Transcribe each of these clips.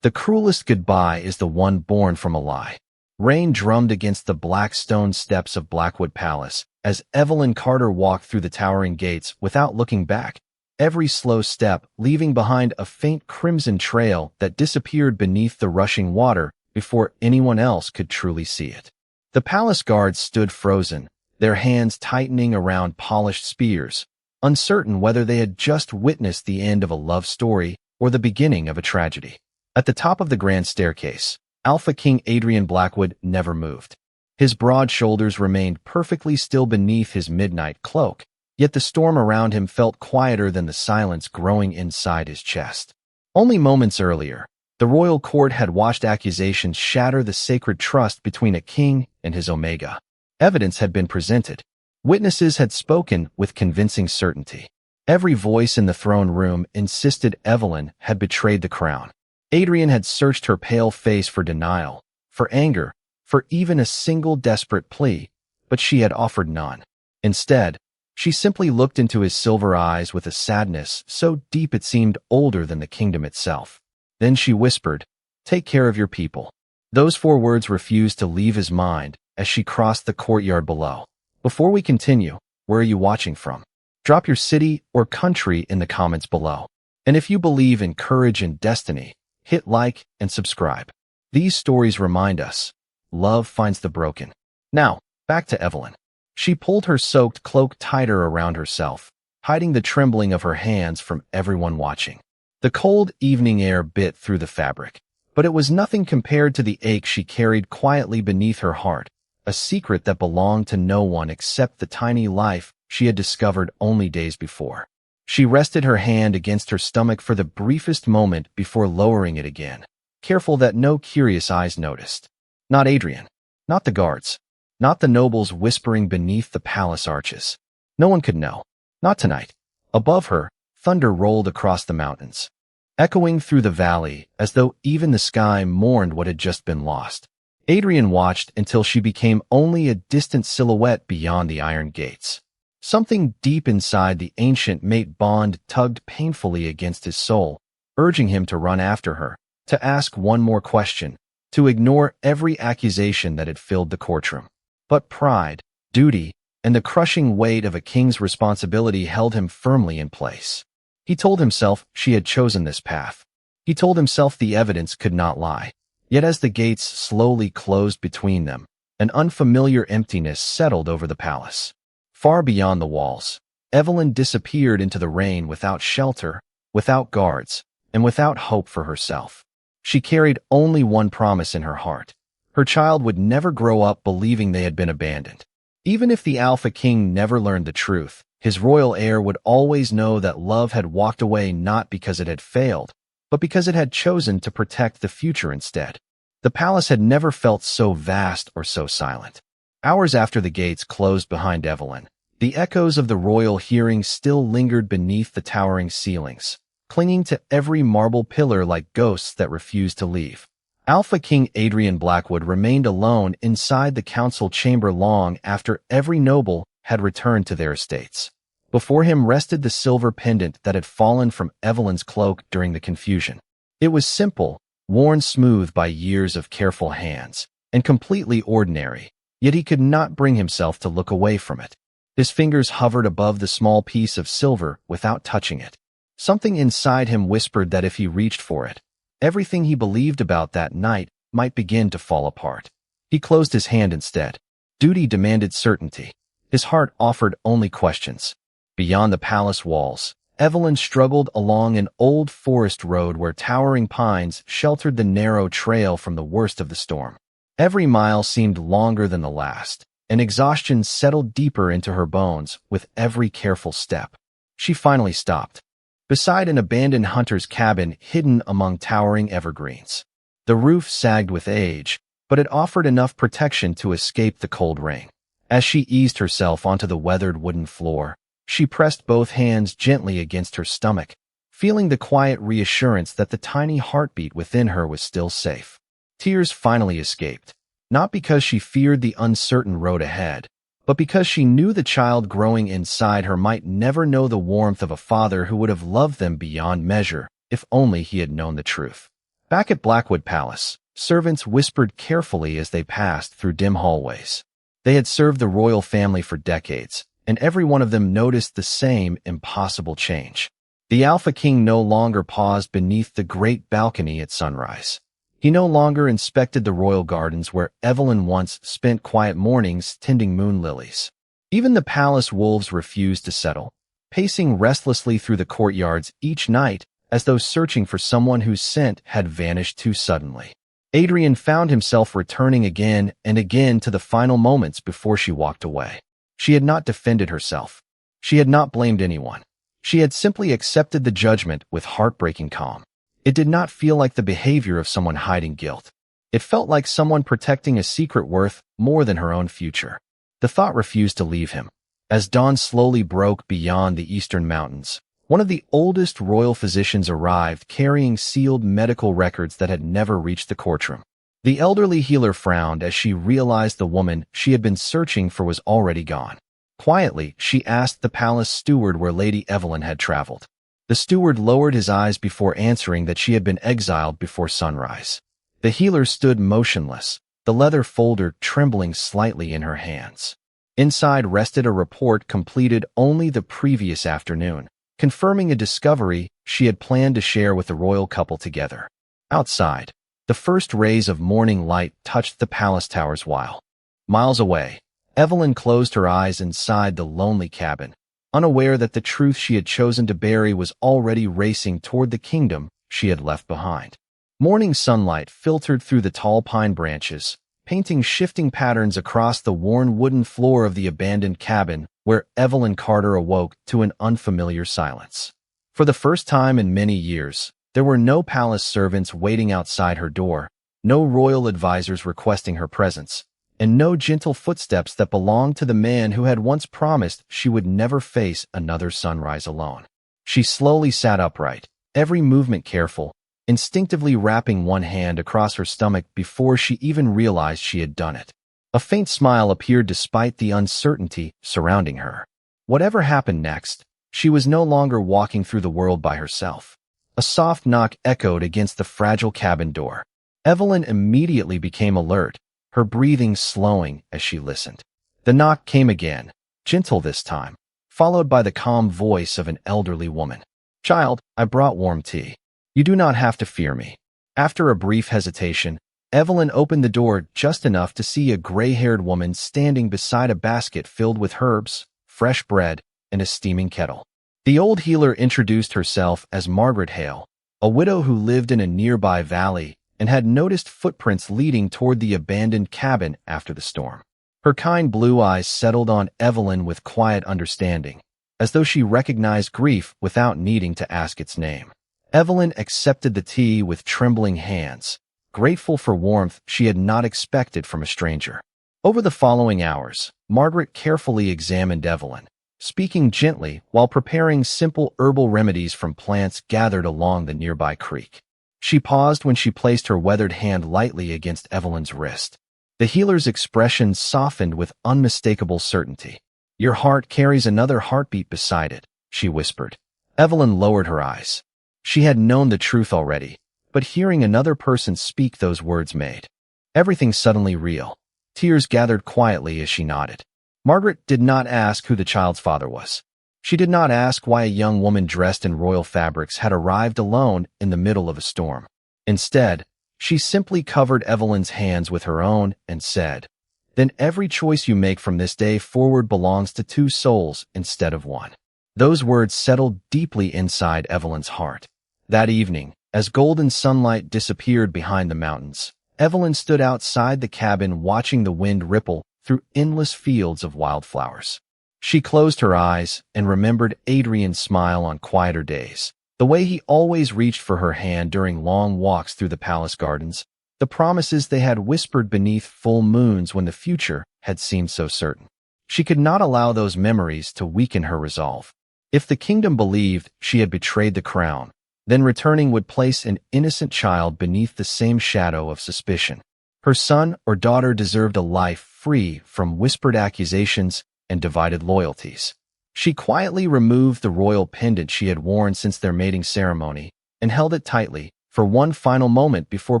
The cruelest goodbye is the one born from a lie. Rain drummed against the black stone steps of Blackwood Palace as Evelyn Carter walked through the towering gates without looking back, every slow step leaving behind a faint crimson trail that disappeared beneath the rushing water before anyone else could truly see it. The palace guards stood frozen, their hands tightening around polished spears, uncertain whether they had just witnessed the end of a love story or the beginning of a tragedy. At the top of the grand staircase, Alpha King Adrian Blackwood never moved. His broad shoulders remained perfectly still beneath his midnight cloak, yet the storm around him felt quieter than the silence growing inside his chest. Only moments earlier, the royal court had watched accusations shatter the sacred trust between a king and his omega. Evidence had been presented. Witnesses had spoken with convincing certainty. Every voice in the throne room insisted Evelyn had betrayed the crown. Adrian had searched her pale face for denial, for anger, for even a single desperate plea, but she had offered none. Instead, she simply looked into his silver eyes with a sadness so deep it seemed older than the kingdom itself. Then she whispered, "Take care of your people." Those 4 words refused to leave his mind as she crossed the courtyard below. Before we continue, where are you watching from? Drop your city or country in the comments below. And if you believe in courage and destiny, hit like and subscribe. These stories remind us, love finds the broken. Now, back to Evelyn. She pulled her soaked cloak tighter around herself, hiding the trembling of her hands from everyone watching. The cold evening air bit through the fabric, but it was nothing compared to the ache she carried quietly beneath her heart, a secret that belonged to no one except the tiny life she had discovered only days before. She rested her hand against her stomach for the briefest moment before lowering it again, careful that no curious eyes noticed. Not Adrian, not the guards, not the nobles whispering beneath the palace arches. No one could know. Not tonight. Above her, thunder rolled across the mountains, echoing through the valley as though even the sky mourned what had just been lost. Adrian watched until she became only a distant silhouette beyond the iron gates. Something deep inside the ancient mate bond tugged painfully against his soul, urging him to run after her, to ask one more question, to ignore every accusation that had filled the courtroom. But pride, duty, and the crushing weight of a king's responsibility held him firmly in place. He told himself she had chosen this path. He told himself the evidence could not lie. Yet as the gates slowly closed between them, an unfamiliar emptiness settled over the palace. Far beyond the walls, Evelyn disappeared into the rain without shelter, without guards, and without hope for herself. She carried only one promise in her heart. Her child would never grow up believing they had been abandoned. Even if the Alpha King never learned the truth, his royal heir would always know that love had walked away not because it had failed, but because it had chosen to protect the future instead. The palace had never felt so vast or so silent. Hours after the gates closed behind Evelyn, the echoes of the royal hearing still lingered beneath the towering ceilings, clinging to every marble pillar like ghosts that refused to leave. Alpha King Adrian Blackwood remained alone inside the council chamber long after every noble had returned to their estates. Before him rested the silver pendant that had fallen from Evelyn's cloak during the confusion. It was simple, worn smooth by years of careful hands, and completely ordinary, yet he could not bring himself to look away from it. His fingers hovered above the small piece of silver without touching it. Something inside him whispered that if he reached for it, everything he believed about that night might begin to fall apart. He closed his hand instead. Duty demanded certainty. His heart offered only questions. Beyond the palace walls, Evelyn struggled along an old forest road where towering pines sheltered the narrow trail from the worst of the storm. Every mile seemed longer than the last, and exhaustion settled deeper into her bones with every careful step. She finally stopped, beside an abandoned hunter's cabin hidden among towering evergreens. The roof sagged with age, but it offered enough protection to escape the cold rain. As she eased herself onto the weathered wooden floor, she pressed both hands gently against her stomach, feeling the quiet reassurance that the tiny heartbeat within her was still safe. Tears finally escaped, not because she feared the uncertain road ahead, but because she knew the child growing inside her might never know the warmth of a father who would have loved them beyond measure if only he had known the truth. Back at Blackwood Palace, servants whispered carefully as they passed through dim hallways. They had served the royal family for decades, and every one of them noticed the same impossible change. The Alpha King no longer paused beneath the great balcony at sunrise. He no longer inspected the royal gardens where Evelyn once spent quiet mornings tending moon lilies. Even the palace wolves refused to settle, pacing restlessly through the courtyards each night as though searching for someone whose scent had vanished too suddenly. Adrian found himself returning again and again to the final moments before she walked away. She had not defended herself. She had not blamed anyone. She had simply accepted the judgment with heartbreaking calm. It did not feel like the behavior of someone hiding guilt. It felt like someone protecting a secret worth more than her own future. The thought refused to leave him. As dawn slowly broke beyond the eastern mountains, one of the oldest royal physicians arrived carrying sealed medical records that had never reached the courtroom. The elderly healer frowned as she realized the woman she had been searching for was already gone. Quietly, she asked the palace steward where Lady Evelyn had traveled. The steward lowered his eyes before answering that she had been exiled before sunrise. The healer stood motionless, the leather folder trembling slightly in her hands. Inside rested a report completed only the previous afternoon, confirming a discovery she had planned to share with the royal couple together. Outside, the first rays of morning light touched the palace towers while miles away, Evelyn closed her eyes inside the lonely cabin, unaware that the truth she had chosen to bury was already racing toward the kingdom she had left behind. Morning sunlight filtered through the tall pine branches, painting shifting patterns across the worn wooden floor of the abandoned cabin where Evelyn Carter awoke to an unfamiliar silence. For the first time in many years, there were no palace servants waiting outside her door, no royal advisors requesting her presence, and no gentle footsteps that belonged to the man who had once promised she would never face another sunrise alone. She slowly sat upright, every movement careful, instinctively wrapping one hand across her stomach before she even realized she had done it. A faint smile appeared despite the uncertainty surrounding her. Whatever happened next, she was no longer walking through the world by herself. A soft knock echoed against the fragile cabin door. Evelyn immediately became alert, her breathing slowing as she listened. The knock came again, gentle this time, followed by the calm voice of an elderly woman. "Child, I brought warm tea. You do not have to fear me." After a brief hesitation, Evelyn opened the door just enough to see a gray-haired woman standing beside a basket filled with herbs, fresh bread, and a steaming kettle. The old healer introduced herself as Margaret Hale, a widow who lived in a nearby valley and had noticed footprints leading toward the abandoned cabin after the storm. Her kind blue eyes settled on Evelyn with quiet understanding, as though she recognized grief without needing to ask its name. Evelyn accepted the tea with trembling hands, grateful for warmth she had not expected from a stranger. Over the following hours, Margaret carefully examined Evelyn, speaking gently while preparing simple herbal remedies from plants gathered along the nearby creek. She paused when she placed her weathered hand lightly against Evelyn's wrist. The healer's expression softened with unmistakable certainty. "Your heart carries another heartbeat beside it," she whispered. Evelyn lowered her eyes. She had known the truth already, but hearing another person speak those words made everything suddenly real. Tears gathered quietly as she nodded. Margaret did not ask who the child's father was. She did not ask why a young woman dressed in royal fabrics had arrived alone in the middle of a storm. Instead, she simply covered Evelyn's hands with her own and said, "Then every choice you make from this day forward belongs to two souls instead of one." Those words settled deeply inside Evelyn's heart. That evening, as golden sunlight disappeared behind the mountains, Evelyn stood outside the cabin watching the wind ripple through endless fields of wildflowers. She closed her eyes and remembered Adrian's smile on quieter days, the way he always reached for her hand during long walks through the palace gardens, the promises they had whispered beneath full moons when the future had seemed so certain. She could not allow those memories to weaken her resolve. If the kingdom believed she had betrayed the crown, then returning would place an innocent child beneath the same shadow of suspicion. Her son or daughter deserved a life free from whispered accusations and divided loyalties. She quietly removed the royal pendant she had worn since their mating ceremony and held it tightly, for one final moment before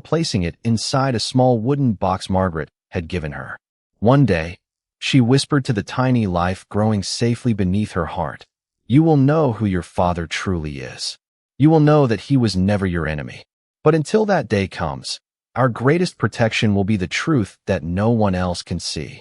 placing it inside a small wooden box Margaret had given her. One day, she whispered to the tiny life growing safely beneath her heart, "You will know who your father truly is. You will know that he was never your enemy. But until that day comes, our greatest protection will be the truth that no one else can see."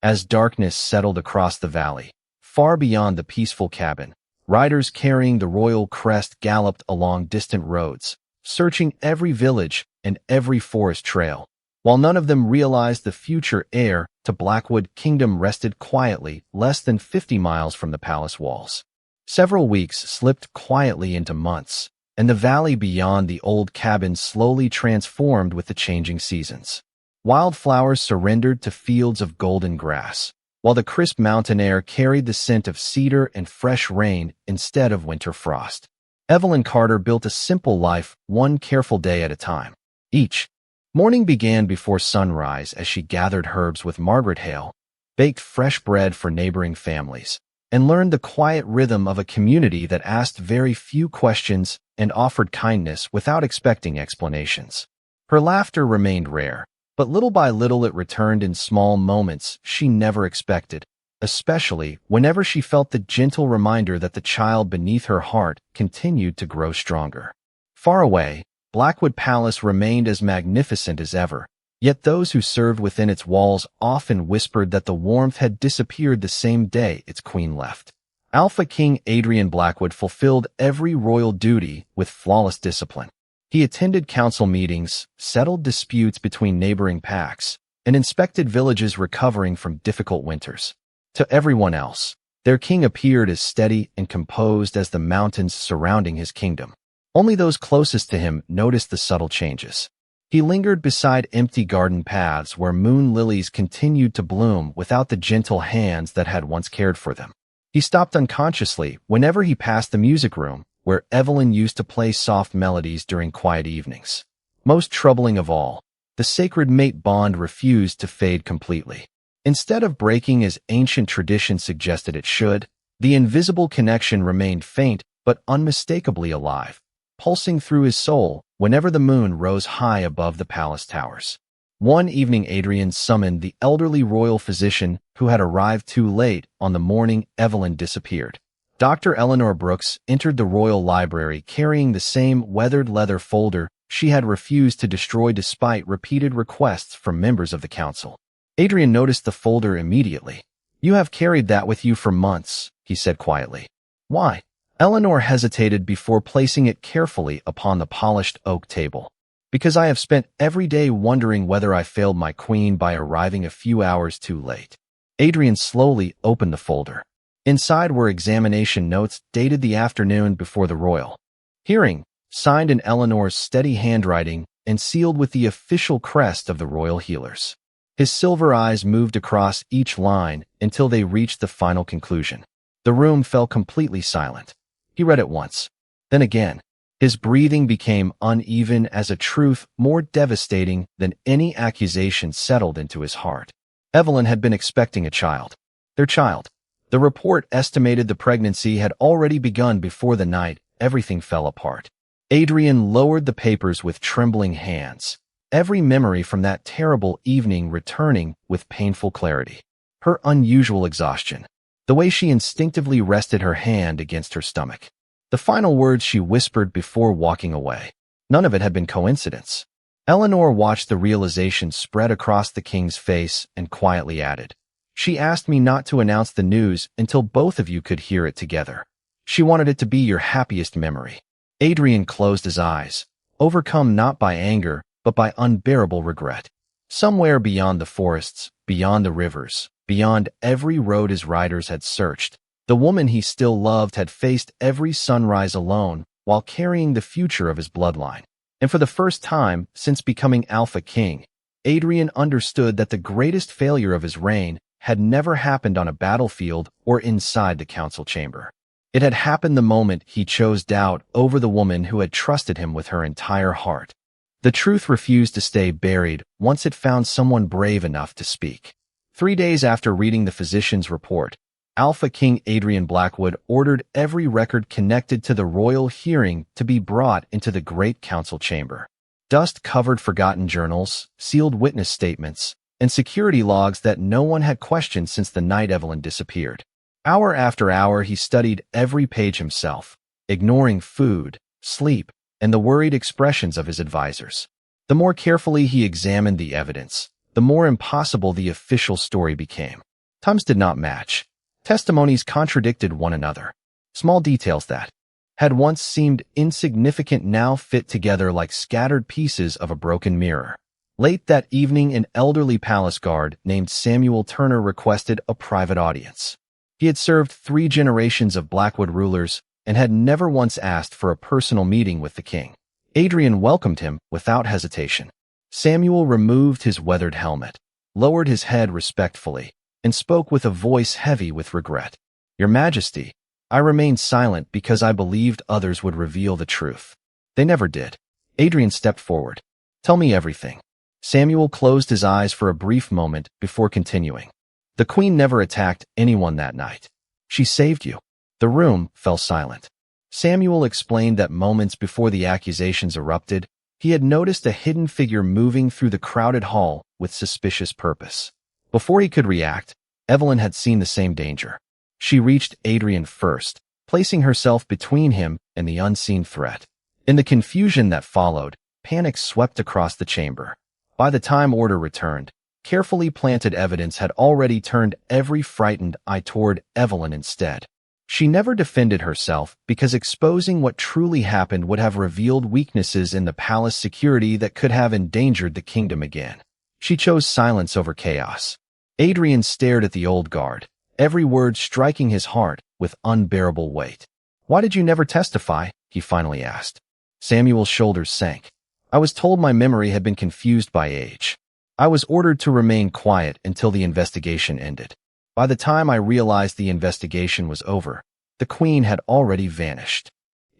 As darkness settled across the valley, far beyond the peaceful cabin, riders carrying the royal crest galloped along distant roads, searching every village and every forest trail. While none of them realized the future heir to Blackwood Kingdom rested quietly less than 50 miles from the palace walls. Several weeks slipped quietly into months, and the valley beyond the old cabin slowly transformed with the changing seasons. Wildflowers surrendered to fields of golden grass, while the crisp mountain air carried the scent of cedar and fresh rain instead of winter frost. Evelyn Carter built a simple life, one careful day at a time. Each morning began before sunrise as she gathered herbs with Margaret Hale, baked fresh bread for neighboring families, and learned the quiet rhythm of a community that asked very few questions and offered kindness without expecting explanations. Her laughter remained rare, but little by little it returned in small moments she never expected, especially whenever she felt the gentle reminder that the child beneath her heart continued to grow stronger. Far away, Blackwood Palace remained as magnificent as ever, yet those who served within its walls often whispered that the warmth had disappeared the same day its queen left. Alpha King Adrian Blackwood fulfilled every royal duty with flawless discipline. He attended council meetings, settled disputes between neighboring packs, and inspected villages recovering from difficult winters. To everyone else, their king appeared as steady and composed as the mountains surrounding his kingdom. Only those closest to him noticed the subtle changes. He lingered beside empty garden paths where moon lilies continued to bloom without the gentle hands that had once cared for them. He stopped unconsciously whenever he passed the music room, where Evelyn used to play soft melodies during quiet evenings. Most troubling of all, the sacred mate bond refused to fade completely. Instead of breaking as ancient tradition suggested it should, the invisible connection remained faint but unmistakably alive, pulsing through his soul whenever the moon rose high above the palace towers. One evening Adrian summoned the elderly royal physician who had arrived too late on the morning Evelyn disappeared. Dr. Eleanor Brooks entered the royal library carrying the same weathered leather folder she had refused to destroy despite repeated requests from members of the council. Adrian noticed the folder immediately. "You have carried that with you for months," he said quietly. "Why?" Eleanor hesitated before placing it carefully upon the polished oak table. "Because I have spent every day wondering whether I failed my queen by arriving a few hours too late." Adrian slowly opened the folder. Inside were examination notes dated the afternoon before the royal hearing, signed in Eleanor's steady handwriting and sealed with the official crest of the royal healers. His silver eyes moved across each line until they reached the final conclusion. The room fell completely silent. He read it once, then again. His breathing became uneven as a truth more devastating than any accusation settled into his heart. Evelyn had been expecting a child. Their child. The report estimated the pregnancy had already begun before the night everything fell apart. Adrian lowered the papers with trembling hands, every memory from that terrible evening returning with painful clarity. Her unusual exhaustion, the way she instinctively rested her hand against her stomach, the final words she whispered before walking away. None of it had been coincidence. Eleanor watched the realization spread across the king's face and quietly added, "She asked me not to announce the news until both of you could hear it together. She wanted it to be your happiest memory." Adrian closed his eyes, overcome not by anger, but by unbearable regret. Somewhere beyond the forests, beyond the rivers, beyond every road his riders had searched, the woman he still loved had faced every sunrise alone while carrying the future of his bloodline. And for the first time since becoming Alpha King, Adrian understood that the greatest failure of his reign had never happened on a battlefield or inside the council chamber. It had happened the moment he chose doubt over the woman who had trusted him with her entire heart. The truth refused to stay buried once it found someone brave enough to speak. 3 days after reading the physician's report, Alpha King Adrian Blackwood ordered every record connected to the royal hearing to be brought into the Great Council chamber. Dust-covered forgotten journals, sealed witness statements, and security logs that no one had questioned since the night Evelyn disappeared. Hour after hour, he studied every page himself, ignoring food, sleep, and the worried expressions of his advisors. The more carefully he examined the evidence, the more impossible the official story became. Times did not match. Testimonies contradicted one another. Small details that had once seemed insignificant now fit together like scattered pieces of a broken mirror. Late that evening, an elderly palace guard named Samuel Turner requested a private audience. He had served 3 generations of Blackwood rulers and had never once asked for a personal meeting with the king. Adrian welcomed him without hesitation. Samuel removed his weathered helmet, lowered his head respectfully, and spoke with a voice heavy with regret. "Your Majesty, I remained silent because I believed others would reveal the truth. They never did." Adrian stepped forward. "Tell me everything." Samuel closed his eyes for a brief moment before continuing. "The Queen never attacked anyone that night. She saved you." The room fell silent. Samuel explained that moments before the accusations erupted, he had noticed a hidden figure moving through the crowded hall with suspicious purpose. Before he could react, Evelyn had seen the same danger. She reached Adrian first, placing herself between him and the unseen threat. In the confusion that followed, panic swept across the chamber. By the time order returned, carefully planted evidence had already turned every frightened eye toward Evelyn instead. She never defended herself because exposing what truly happened would have revealed weaknesses in the palace security that could have endangered the kingdom again. She chose silence over chaos. Adrian stared at the old guard, every word striking his heart with unbearable weight. "Why did you never testify?" he finally asked. Samuel's shoulders sank. "I was told my memory had been confused by age. I was ordered to remain quiet until the investigation ended. By the time I realized the investigation was over, the Queen had already vanished."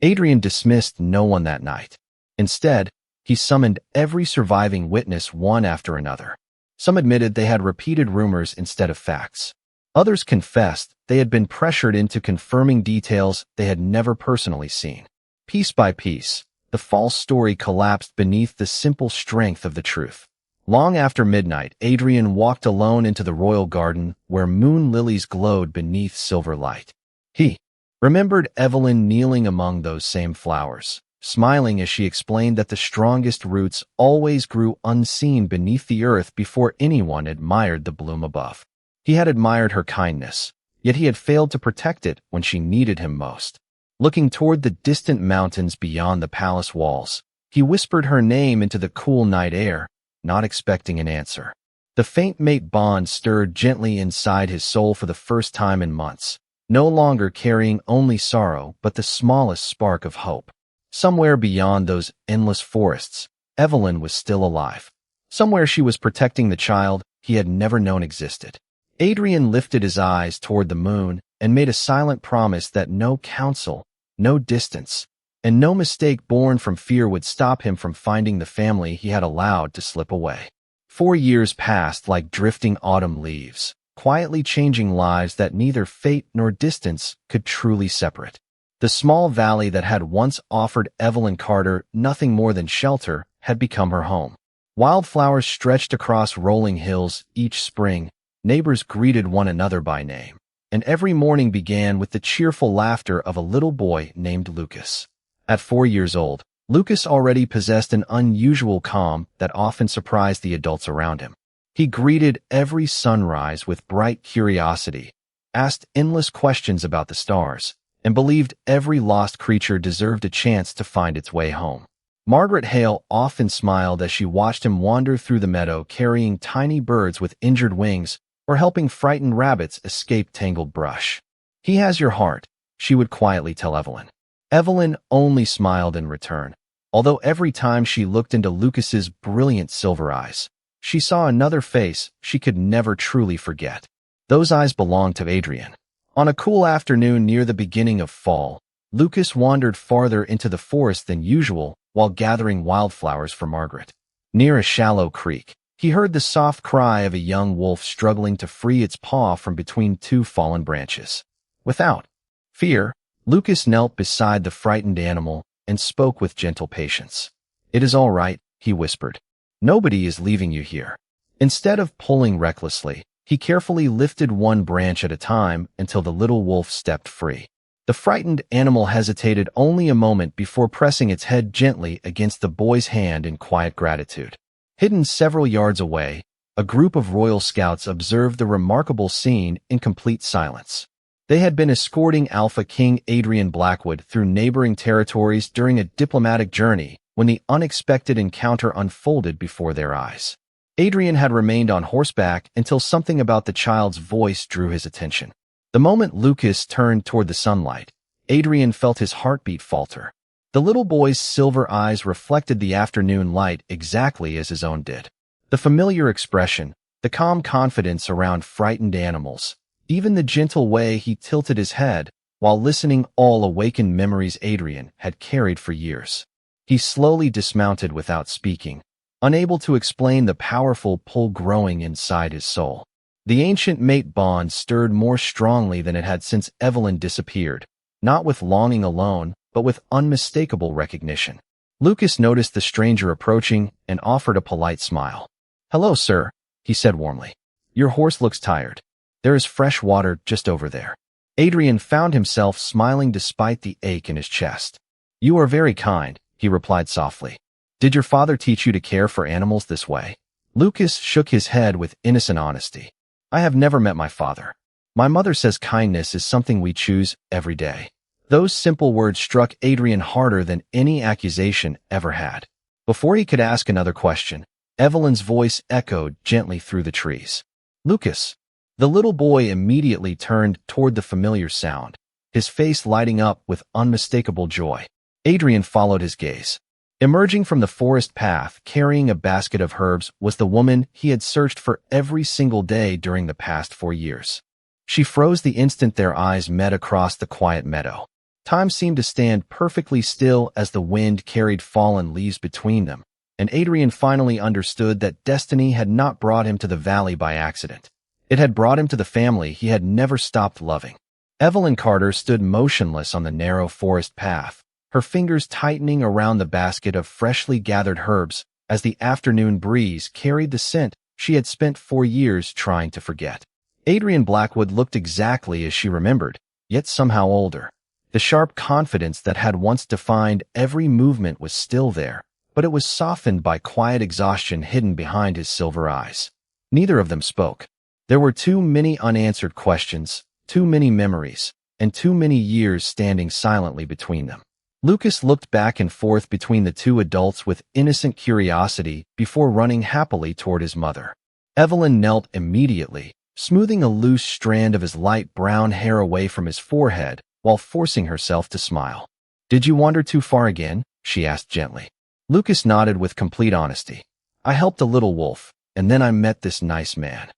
Adrian dismissed no one that night. Instead, he summoned every surviving witness one after another. Some admitted they had repeated rumors instead of facts. Others confessed they had been pressured into confirming details they had never personally seen. Piece by piece, the false story collapsed beneath the simple strength of the truth. Long after midnight, Adrian walked alone into the royal garden where moon lilies glowed beneath silver light. He remembered Evelyn kneeling among those same flowers, smiling as she explained that the strongest roots always grew unseen beneath the earth before anyone admired the bloom above. He had admired her kindness, yet he had failed to protect it when she needed him most. Looking toward the distant mountains beyond the palace walls, he whispered her name into the cool night air, not expecting an answer. The faint mate bond stirred gently inside his soul for the first time in months, no longer carrying only sorrow but the smallest spark of hope. Somewhere beyond those endless forests, Evelyn was still alive. Somewhere she was protecting the child he had never known existed. Adrian lifted his eyes toward the moon and made a silent promise that no counsel, no distance, and no mistake born from fear would stop him from finding the family he had allowed to slip away. 4 years passed like drifting autumn leaves, quietly changing lives that neither fate nor distance could truly separate. The small valley that had once offered Evelyn Carter nothing more than shelter had become her home. Wildflowers stretched across rolling hills each spring, neighbors greeted one another by name, and every morning began with the cheerful laughter of a little boy named Lucas. At 4 years old, Lucas already possessed an unusual calm that often surprised the adults around him. He greeted every sunrise with bright curiosity, asked endless questions about the stars, and believed every lost creature deserved a chance to find its way home. Margaret Hale often smiled as she watched him wander through the meadow carrying tiny birds with injured wings or helping frightened rabbits escape tangled brush. "He has your heart," she would quietly tell Evelyn. Evelyn only smiled in return, although every time she looked into Lucas's brilliant silver eyes, she saw another face she could never truly forget. Those eyes belonged to Adrian. On a cool afternoon near the beginning of fall, Lucas wandered farther into the forest than usual while gathering wildflowers for Margaret. Near a shallow creek, He heard the soft cry of a young wolf struggling to free its paw from between two fallen branches. Without fear, Lucas knelt beside the frightened animal and spoke with gentle patience. "It is all right," he whispered. "Nobody is leaving you here." Instead of pulling recklessly, he carefully lifted one branch at a time until the little wolf stepped free. The frightened animal hesitated only a moment before pressing its head gently against the boy's hand in quiet gratitude. Hidden several yards away, a group of Royal Scouts observed the remarkable scene in complete silence. They had been escorting Alpha King Adrian Blackwood through neighboring territories during a diplomatic journey when the unexpected encounter unfolded before their eyes. Adrian had remained on horseback until something about the child's voice drew his attention. The moment Lucas turned toward the sunlight, Adrian felt his heartbeat falter. The little boy's silver eyes reflected the afternoon light exactly as his own did. The familiar expression, the calm confidence around frightened animals, even the gentle way he tilted his head while listening, all awakened memories Adrian had carried for years. He slowly dismounted without speaking, unable to explain the powerful pull growing inside his soul. The ancient mate bond stirred more strongly than it had since Evelyn disappeared, not with longing alone, but with unmistakable recognition. Lucas noticed the stranger approaching and offered a polite smile. "Hello, sir," he said warmly. "Your horse looks tired. There is fresh water just over there." Adrian found himself smiling despite the ache in his chest. "You are very kind," he replied softly. "Did your father teach you to care for animals this way?" Lucas shook his head with innocent honesty. "I have never met my father. My mother says kindness is something we choose every day." Those simple words struck Adrian harder than any accusation ever had. Before he could ask another question, Evelyn's voice echoed gently through the trees. "Lucas." The little boy immediately turned toward the familiar sound, his face lighting up with unmistakable joy. Adrian followed his gaze. Emerging from the forest path, carrying a basket of herbs, was the woman he had searched for every single day during the past 4 years. She froze the instant their eyes met across the quiet meadow. Time seemed to stand perfectly still as the wind carried fallen leaves between them, and Adrian finally understood that destiny had not brought him to the valley by accident. It had brought him to the family he had never stopped loving. Evelyn Carter stood motionless on the narrow forest path, her fingers tightening around the basket of freshly gathered herbs as the afternoon breeze carried the scent she had spent 4 years trying to forget. Adrian Blackwood looked exactly as she remembered, yet somehow older. The sharp confidence that had once defined every movement was still there, but it was softened by quiet exhaustion hidden behind his silver eyes. Neither of them spoke. There were too many unanswered questions, too many memories, and too many years standing silently between them. Lucas looked back and forth between the two adults with innocent curiosity before running happily toward his mother. Evelyn knelt immediately, smoothing a loose strand of his light brown hair away from his forehead while forcing herself to smile. "Did you wander too far again?" she asked gently. Lucas nodded with complete honesty. "I helped a little wolf, and then I met this nice man."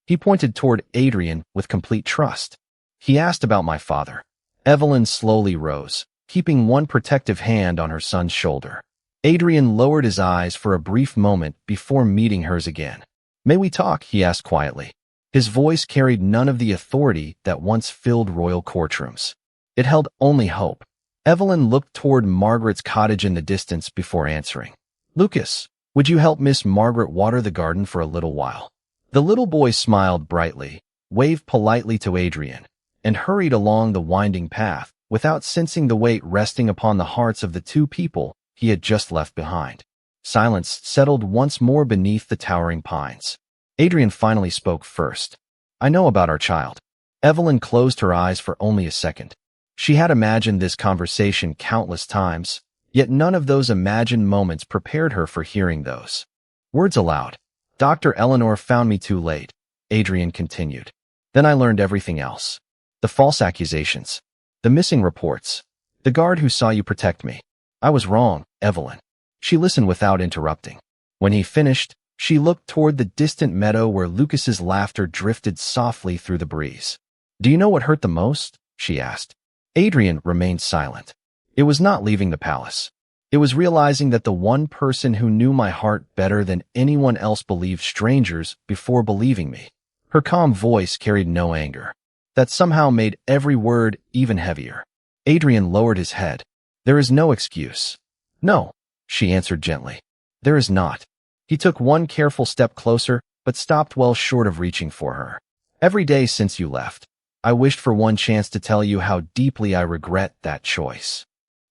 He pointed toward Adrian with complete trust. "He asked about my father." Evelyn slowly rose, keeping one protective hand on her son's shoulder. Adrian lowered his eyes for a brief moment before meeting hers again. "May we talk?" he asked quietly. His voice carried none of the authority that once filled royal courtrooms. It held only hope. Evelyn looked toward Margaret's cottage in the distance before answering. "Lucas, would you help Miss Margaret water the garden for a little while?" The little boy smiled brightly, waved politely to Adrian, and hurried along the winding path without sensing the weight resting upon the hearts of the two people he had just left behind. Silence settled once more beneath the towering pines. Adrian finally spoke first. "I know about our child." Evelyn closed her eyes for only a second. She had imagined this conversation countless times, yet none of those imagined moments prepared her for hearing those words aloud. "Dr. Eleanor found me too late," Adrian continued. "Then I learned everything else. The false accusations, the missing reports, the guard who saw you protect me. I was wrong, Evelyn." She listened without interrupting. When he finished, she looked toward the distant meadow where Lucas's laughter drifted softly through the breeze. "Do you know what hurt the most?" she asked. Adrian remained silent. It was not leaving the palace. It was realizing that the one person who knew my heart better than anyone else believed strangers before believing me. Her calm voice carried no anger. That somehow made every word even heavier. Adrian lowered his head. There is no excuse. No, she answered gently. There is not. He took one careful step closer, but stopped well short of reaching for her. Every day since you left, I wished for one chance to tell you how deeply I regret that choice.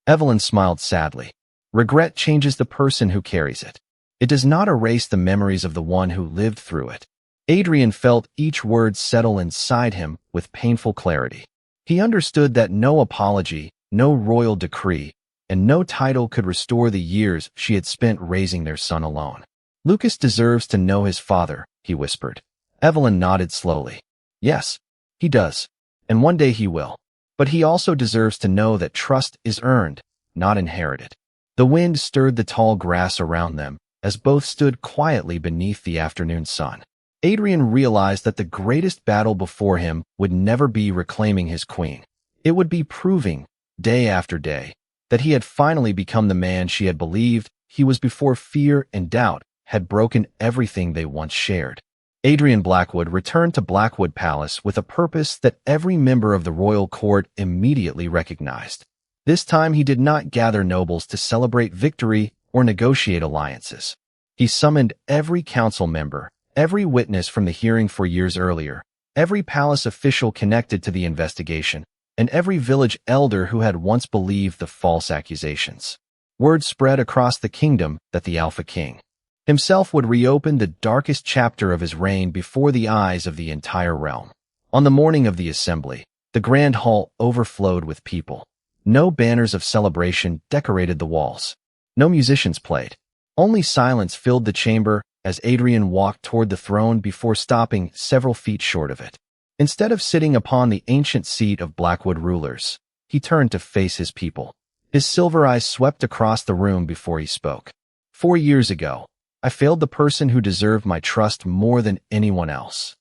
Evelyn smiled sadly. Regret changes the person who carries it. It does not erase the memories of the one who lived through it. Adrian felt each word settle inside him with painful clarity. He understood that no apology, no royal decree, and no title could restore the years she had spent raising their son alone. Lucas deserves to know his father, he whispered. Evelyn nodded slowly. Yes, he does, and one day he will. But he also deserves to know that trust is earned, not inherited. The wind stirred the tall grass around them as both stood quietly beneath the afternoon sun. Adrian realized that the greatest battle before him would never be reclaiming his queen. It would be proving, day after day, that he had finally become the man she had believed he was before fear and doubt had broken everything they once shared. Adrian Blackwood returned to Blackwood Palace with a purpose that every member of the royal court immediately recognized. This time he did not gather nobles to celebrate victory or negotiate alliances. He summoned every council member, every witness from the hearing 4 years earlier, every palace official connected to the investigation, and every village elder who had once believed the false accusations. Word spread across the kingdom that the Alpha King himself would reopen the darkest chapter of his reign before the eyes of the entire realm. On the morning of the assembly, the grand hall overflowed with people. No banners of celebration decorated the walls. No musicians played. Only silence filled the chamber as Adrian walked toward the throne before stopping several feet short of it. Instead of sitting upon the ancient seat of Blackwood rulers, he turned to face his people. His silver eyes swept across the room before he spoke. 4 years ago, I failed the person who deserved my trust more than anyone else.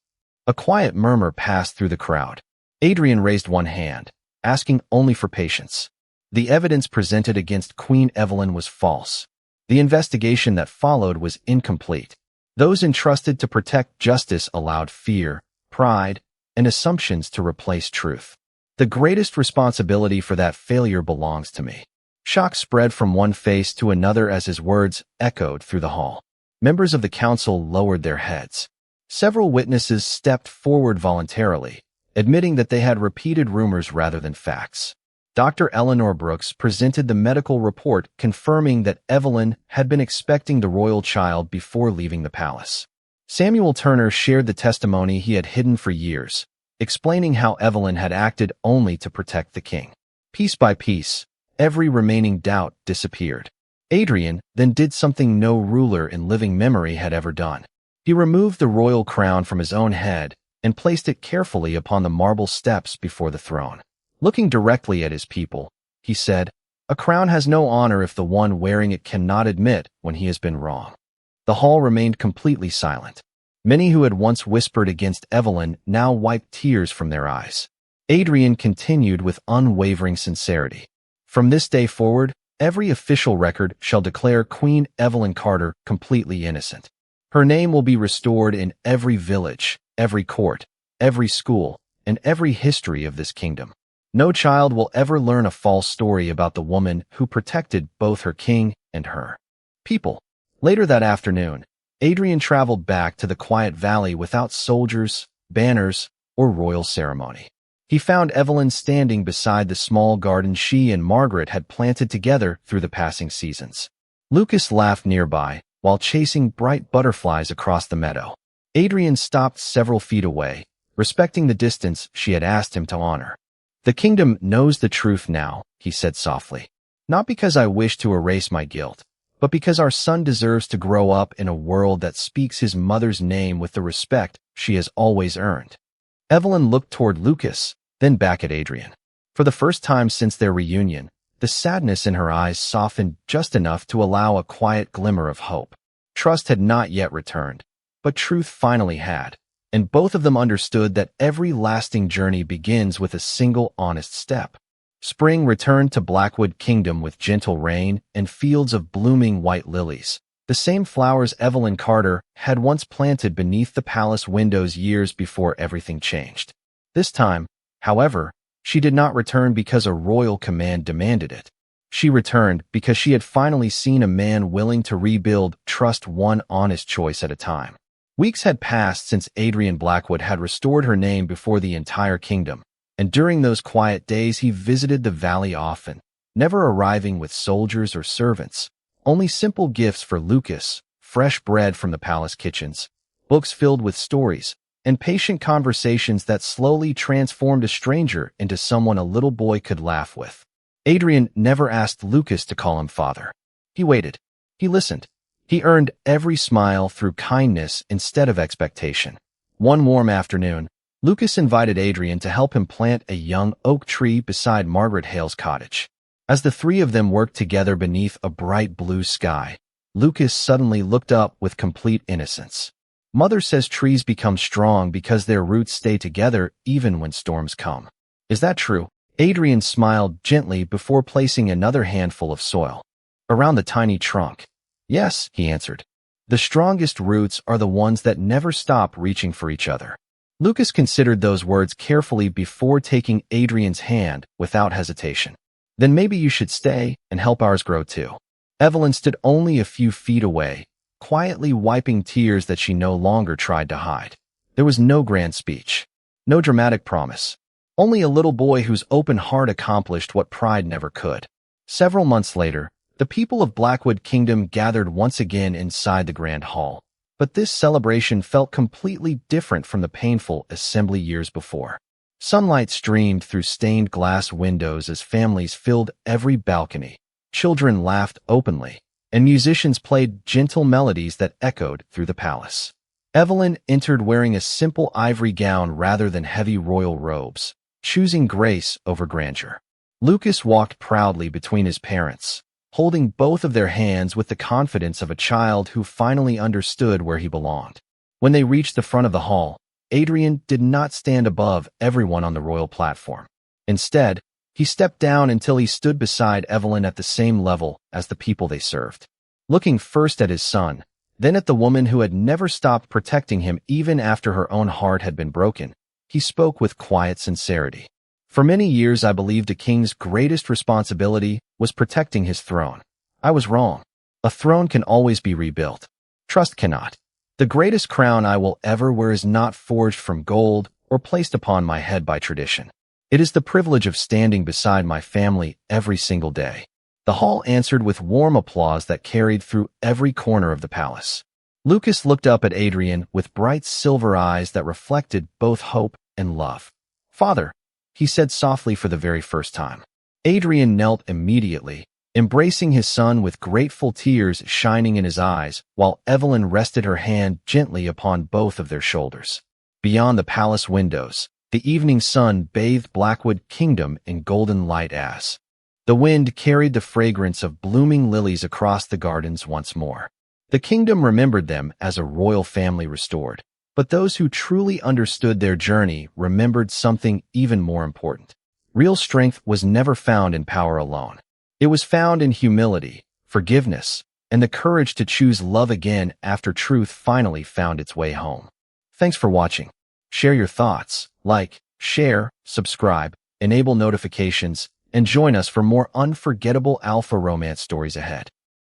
A quiet murmur passed through the crowd. Adrian raised one hand, asking only for patience. The evidence presented against Queen Evelyn was false. The investigation that followed was incomplete. Those entrusted to protect justice allowed fear, pride, and assumptions to replace truth. The greatest responsibility for that failure belongs to me. Shock spread from one face to another as his words echoed through the hall. Members of the council lowered their heads. Several witnesses stepped forward voluntarily, admitting that they had repeated rumors rather than facts. Dr. Eleanor Brooks presented the medical report confirming that Evelyn had been expecting the royal child before leaving the palace. Samuel Turner shared the testimony he had hidden for years, explaining how Evelyn had acted only to protect the king. Piece by piece, every remaining doubt disappeared. Adrian then did something no ruler in living memory had ever done. He removed the royal crown from his own head and placed it carefully upon the marble steps before the throne. Looking directly at his people, he said, "A crown has no honor if the one wearing it cannot admit when he has been wrong." The hall remained completely silent. Many who had once whispered against Evelyn now wiped tears from their eyes. Adrian continued with unwavering sincerity. "From this day forward, every official record shall declare Queen Evelyn Carter completely innocent. Her name will be restored in every village, every court, every school, and every history of this kingdom. No child will ever learn a false story about the woman who protected both her king and her people." Later that afternoon, Adrian traveled back to the quiet valley without soldiers, banners, or royal ceremony. He found Evelyn standing beside the small garden she and Margaret had planted together through the passing seasons. Lucas laughed nearby while chasing bright butterflies across the meadow. Adrian stopped several feet away, respecting the distance she had asked him to honor. "The kingdom knows the truth now," he said softly. "Not because I wish to erase my guilt, but because our son deserves to grow up in a world that speaks his mother's name with the respect she has always earned." Evelyn looked toward Lucas, then back at Adrian. For the first time since their reunion, the sadness in her eyes softened just enough to allow a quiet glimmer of hope. Trust had not yet returned, but truth finally had, and both of them understood that every lasting journey begins with a single honest step. Spring returned to Blackwood Kingdom with gentle rain and fields of blooming white lilies. The same flowers Evelyn Carter had once planted beneath the palace windows years before everything changed. This time, however, she did not return because a royal command demanded it. She returned because she had finally seen a man willing to rebuild trust one honest choice at a time. Weeks had passed since Adrian Blackwood had restored her name before the entire kingdom, and during those quiet days he visited the valley often, never arriving with soldiers or servants. Only simple gifts for Lucas, fresh bread from the palace kitchens, books filled with stories, and patient conversations that slowly transformed a stranger into someone a little boy could laugh with. Adrian never asked Lucas to call him father. He waited. He listened. He earned every smile through kindness instead of expectation. One warm afternoon, Lucas invited Adrian to help him plant a young oak tree beside Margaret Hale's cottage. As the three of them worked together beneath a bright blue sky, Lucas suddenly looked up with complete innocence. Mother says trees become strong because their roots stay together even when storms come. Is that true? Adrian smiled gently before placing another handful of soil around the tiny trunk. Yes, he answered. The strongest roots are the ones that never stop reaching for each other. Lucas considered those words carefully before taking Adrian's hand without hesitation. Then maybe you should stay and help ours grow too. Evelyn stood only a few feet away, quietly wiping tears that she no longer tried to hide. There was no grand speech, no dramatic promise, only a little boy whose open heart accomplished what pride never could. Several months later, the people of Blackwood Kingdom gathered once again inside the grand hall. But this celebration felt completely different from the painful assembly years before. Sunlight streamed through stained glass windows as families filled every balcony. Children laughed openly, and musicians played gentle melodies that echoed through the palace. Evelyn entered wearing a simple ivory gown rather than heavy royal robes, choosing grace over grandeur. Lucas walked proudly between his parents, holding both of their hands with the confidence of a child who finally understood where he belonged. When they reached the front of the hall, Adrian did not stand above everyone on the royal platform. Instead, he stepped down until he stood beside Evelyn at the same level as the people they served. Looking first at his son, then at the woman who had never stopped protecting him even after her own heart had been broken, he spoke with quiet sincerity. For many years I believed a king's greatest responsibility was protecting his throne. I was wrong. A throne can always be rebuilt. Trust cannot. The greatest crown I will ever wear is not forged from gold or placed upon my head by tradition. It is the privilege of standing beside my family every single day. The hall answered with warm applause that carried through every corner of the palace. Lucas looked up at Adrian with bright silver eyes that reflected both hope and love. "Father," he said softly for the very first time. Adrian knelt immediately, embracing his son with grateful tears shining in his eyes, while Evelyn rested her hand gently upon both of their shoulders. Beyond the palace windows, the evening sun bathed Blackwood Kingdom in golden light as the wind carried the fragrance of blooming lilies across the gardens once more. The kingdom remembered them as a royal family restored, but those who truly understood their journey remembered something even more important. Real strength was never found in power alone. It was found in humility, forgiveness, and the courage to choose love again after truth finally found its way home. Thanks for watching. Share your thoughts, like, share, subscribe, enable notifications, and join us for more unforgettable alpha romance stories ahead.